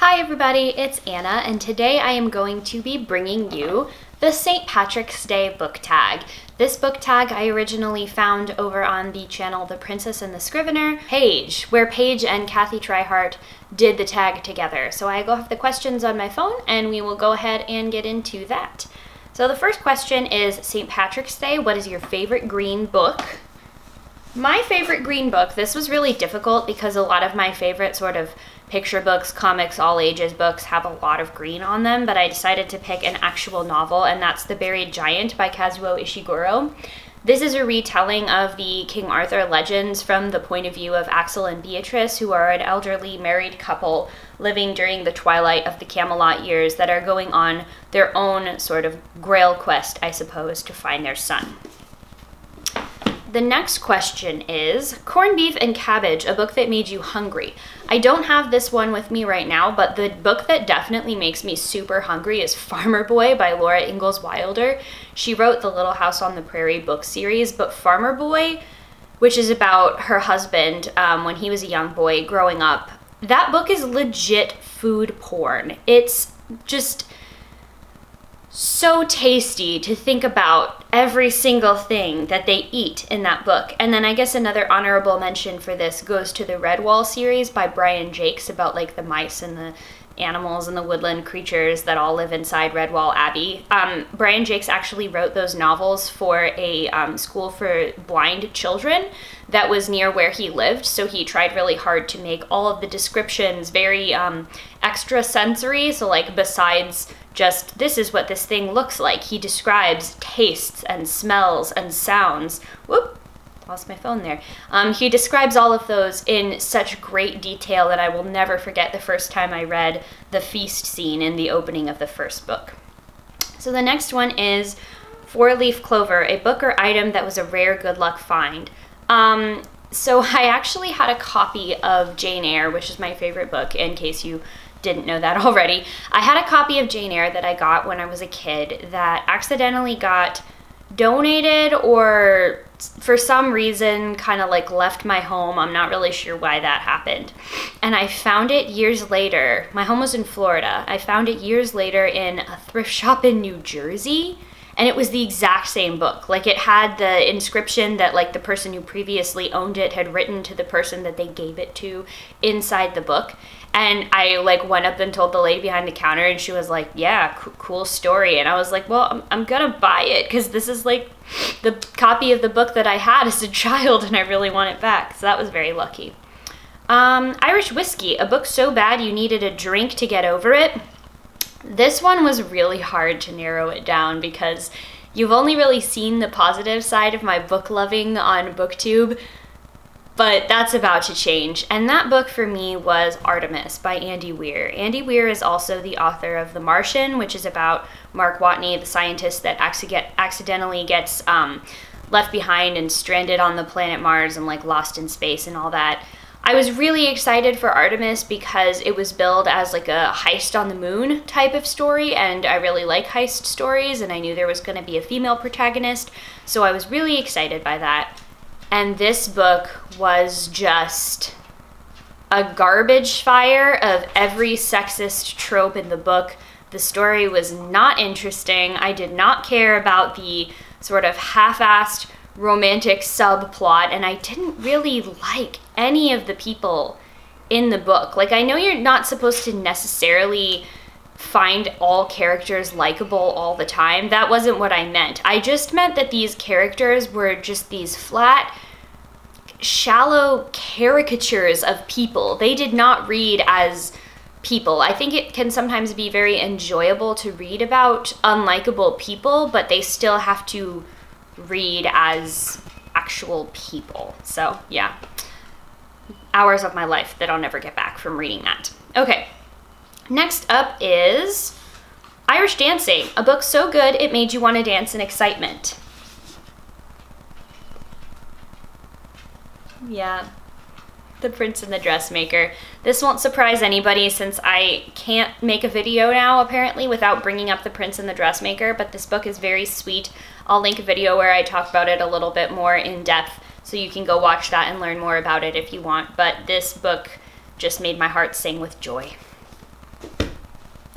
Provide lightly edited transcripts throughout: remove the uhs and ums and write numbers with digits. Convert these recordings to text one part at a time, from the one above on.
Hi everybody, it's Anna, and today I am going to be bringing you the St. Patrick's Day book tag. This book tag I originally found over on the channel The Princess and the Scrivener, Paige, where Paige and Kathy Tryhart did the tag together. So I go have the questions on my phone and we will go ahead and get into that. So the first question is St. Patrick's Day, what is your favorite green book? My favorite green book, this was really difficult because a lot of my favorite sort of picture books, comics, all ages books have a lot of green on them, but I decided to pick an actual novel, and that's The Buried Giant by Kazuo Ishiguro. This is a retelling of the King Arthur legends from the point of view of Axel and Beatrice, who are an elderly married couple living during the twilight of the Camelot years that are going on their own sort of grail quest, I suppose, to find their son. The next question is Corned Beef and Cabbage, a book that made you hungry. I don't have this one with me right now, but the book that definitely makes me super hungry is Farmer Boy by Laura Ingalls Wilder. She wrote the Little House on the Prairie book series, but Farmer Boy, which is about her husband when he was a young boy growing up, that book is legit food porn. It's just so tasty to think about every single thing that they eat in that book. And then I guess another honorable mention for this goes to the Redwall series by Brian Jakes about like the mice and the animals and the woodland creatures that all live inside Redwall Abbey. Brian Jakes actually wrote those novels for a school for blind children that was near where he lived, so he tried really hard to make all of the descriptions very extra sensory. So like besides just this is what this thing looks like, he describes tastes and smells and sounds. Whoop, lost my phone there. He describes all of those in such great detail that I will never forget the first time I read the feast scene in the opening of the first book. So the next one is Four Leaf Clover, a book or item that was a rare good luck find. So I actually had a copy of Jane Eyre, which is my favorite book, in case you didn't know that already. I had a copy of Jane Eyre that I got when I was a kid that accidentally got donated or for some reason kind of like left my home. I'm not really sure why that happened. And I found it years later. My home was in Florida. I found it years later in a thrift shop in New Jersey. And it was the exact same book. Like it had the inscription that like the person who previously owned it had written to the person that they gave it to inside the book. And I like went up and told the lady behind the counter and she was like, yeah, cool story. And I was like, well, I'm gonna buy it because this is like the copy of the book that I had as a child and I really want it back. So that was very lucky. Irish Whiskey, a book so bad you needed a drink to get over it. This one was really hard to narrow it down because you've only really seen the positive side of my book loving on BookTube, but that's about to change. And that book for me was Artemis by Andy Weir. Andy Weir is also the author of The Martian, which is about Mark Watney, the scientist that accidentally gets left behind and stranded on the planet Mars and like lost in space and all that. I was really excited for Artemis because it was billed as like a heist on the moon type of story, and I really like heist stories, and I knew there was going to be a female protagonist, so I was really excited by that. And this book was just a garbage fire of every sexist trope in the book. The story was not interesting. I did not care about the sort of half-assed romantic subplot, and I didn't really like any of the people in the book. Like, I know you're not supposed to necessarily find all characters likable all the time. That wasn't what I meant. I just meant that these characters were just these flat, shallow caricatures of people. They did not read as people. I think it can sometimes be very enjoyable to read about unlikable people, but they still have to read as actual people. So yeah, hours of my life that I'll never get back from reading that. Okay, next up is Irish Dancing, a book so good it made you want to dance in excitement. Yeah, The Prince and the Dressmaker. This won't surprise anybody since I can't make a video now apparently without bringing up The Prince and the Dressmaker, but this book is very sweet. I'll link a video where I talk about it a little bit more in depth so you can go watch that and learn more about it if you want, but this book just made my heart sing with joy.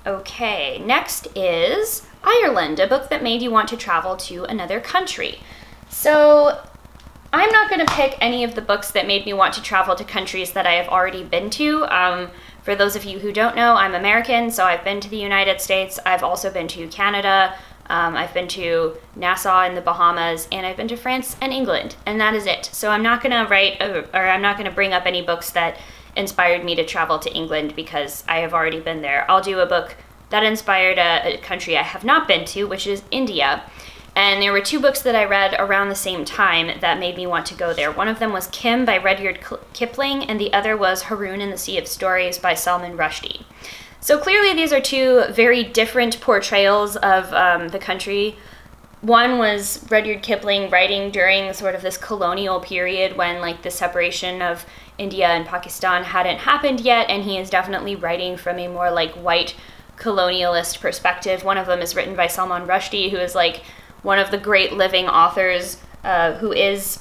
Okay, next is Ireland, a book that made you want to travel to another country. So I'm not going to pick any of the books that made me want to travel to countries that I have already been to. For those of you who don't know, I'm American, so I've been to the United States. I've also been to Canada. I've been to Nassau in the Bahamas, and I've been to France and England, and that is it. So I'm not going to I'm not going to bring up any books that inspired me to travel to England because I have already been there. I'll do a book that inspired a country I have not been to, which is India. And there were two books that I read around the same time that made me want to go there. One of them was Kim by Rudyard Kipling, and the other was Haroun and the Sea of Stories by Salman Rushdie. So clearly these are two very different portrayals of the country. One was Rudyard Kipling writing during sort of this colonial period when like the separation of India and Pakistan hadn't happened yet, and he is definitely writing from a more like white colonialist perspective. One of them is written by Salman Rushdie, who is like one of the great living authors who is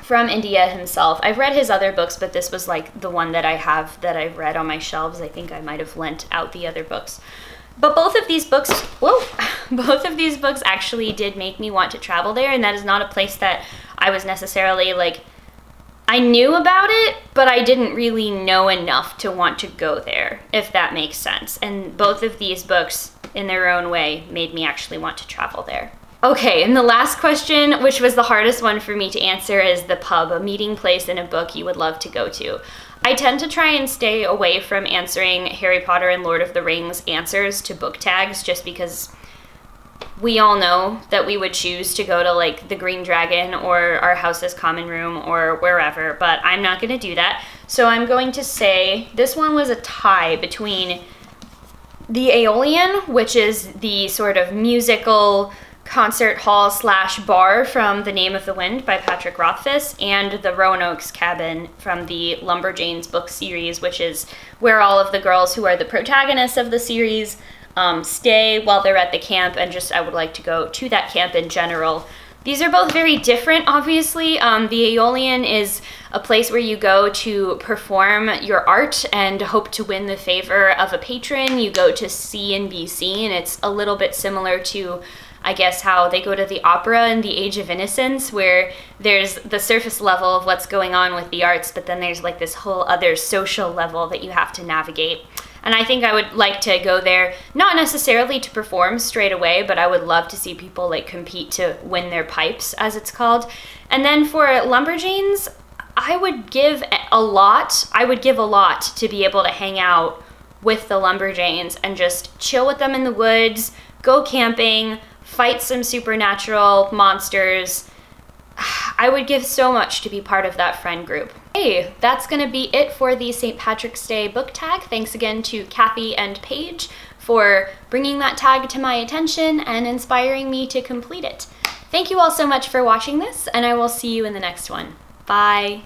from India himself. I've read his other books, but this was like the one that I've read on my shelves. I think I might have lent out the other books. But both of these books actually did make me want to travel there, and that is not a place that I was necessarily like, I knew about it, but I didn't really know enough to want to go there, if that makes sense. And both of these books, in their own way, made me actually want to travel there. Okay, and the last question, which was the hardest one for me to answer, is the pub, a meeting place in a book you would love to go to. I tend to try and stay away from answering Harry Potter and Lord of the Rings answers to book tags, just because we all know that we would choose to go to like the Green Dragon or Our House's Common Room or wherever, but I'm not going to do that. So I'm going to say this one was a tie between the Aeolian, which is the sort of musical concert hall slash bar from The Name of the Wind by Patrick Rothfuss, and the Roanoke's Cabin from the Lumberjanes book series, which is where all of the girls who are the protagonists of the series stay while they're at the camp, and just I would like to go to that camp in general. These are both very different, obviously. The Aeolian is a place where you go to perform your art and hope to win the favor of a patron. You go to see and be seen. It's a little bit similar to, I guess, how they go to the opera in The Age of Innocence, where there's the surface level of what's going on with the arts, but then there's like this whole other social level that you have to navigate. And I think I would like to go there, not necessarily to perform straight away, but I would love to see people like compete to win their pipes, as it's called. And then for Lumberjanes, I would give a lot to be able to hang out with the Lumberjanes and just chill with them in the woods, go camping, fight some supernatural monsters. I would give so much to be part of that friend group. Hey, that's gonna be it for the St. Patrick's Day book tag. Thanks again to Kathy and Paige for bringing that tag to my attention and inspiring me to complete it. Thank you all so much for watching this, and I will see you in the next one. Bye.